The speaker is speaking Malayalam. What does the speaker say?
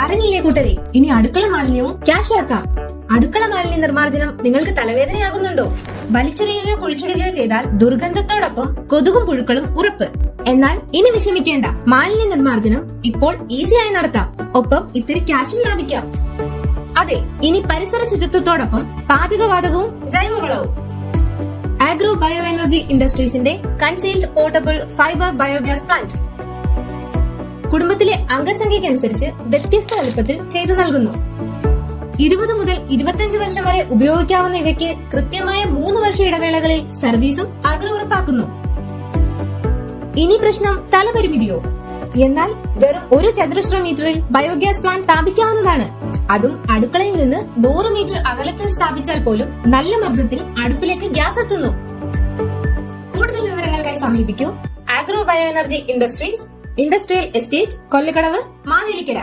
അറിഞ്ഞില്ലേ കൂട്ടരെ, ഇനി അടുക്കള മാലിന്യവും ക്യാഷ് ആക്കാം. അടുക്കള മാലിന്യ നിർമ്മാർജ്ജനം നിങ്ങൾക്ക് തലവേദനയാകുന്നുണ്ടോ? വലിച്ചെറിയുകയോ കുഴിച്ചിടുകയോ ചെയ്താൽ ദുർഗന്ധത്തോടൊപ്പം കൊതുകും പുഴുക്കളും ഉറപ്പ്. എന്നാൽ ഇനി വിഷമിക്കേണ്ട, മാലിന്യ നിർമ്മാർജ്ജനം ഇപ്പോൾ ഈസിയായി നടത്താം. ഒപ്പം ഇത്തിരി ക്യാഷും ലാഭിക്കാം. അതെ, ഇനി പരിസര ശുചിത്വത്തോടൊപ്പം പാചകവാതകവും ജൈവവളവും. ആഗ്രോ ബയോ എനർജി ഇൻഡസ്ട്രീസിന്റെ concealed portable fibre biogas plant കുടുംബത്തിലെ അംഗസംഖ്യയ്ക്കനുസരിച്ച് വ്യത്യസ്ത വലുപ്പത്തിൽ ചെയ്തു നൽകുന്നു. 20 മുതൽ 25 വർഷം വരെ ഉപയോഗിക്കാവുന്ന ഇവയ്ക്ക് കൃത്യമായ 3 വർഷ ഇടവേളകളിൽ സർവീസും ആഗ്രോ ഉറപ്പാക്കുന്നു. ഇനി പ്രശ്നം തലപരിമിതിയോ? എന്നാൽ വെറും 1 ചതുരശ്ര മീറ്ററിൽ ബയോഗ്യാസ് പ്ലാന്റ് സ്ഥാപിക്കാവുന്നതാണ്. അതും അടുക്കളയിൽ നിന്ന് 100 മീറ്റർ അകലത്തിൽ സ്ഥാപിച്ചാൽ പോലും നല്ല മർദ്ദത്തിൽ അടുപ്പിലേക്ക് ഗ്യാസ് എത്തുന്നു. കൂടുതൽ വിവരങ്ങൾക്കായി സമീപിക്കൂ agro bio energy industries, industrial estate, Kollakadavu, Mavelikkara.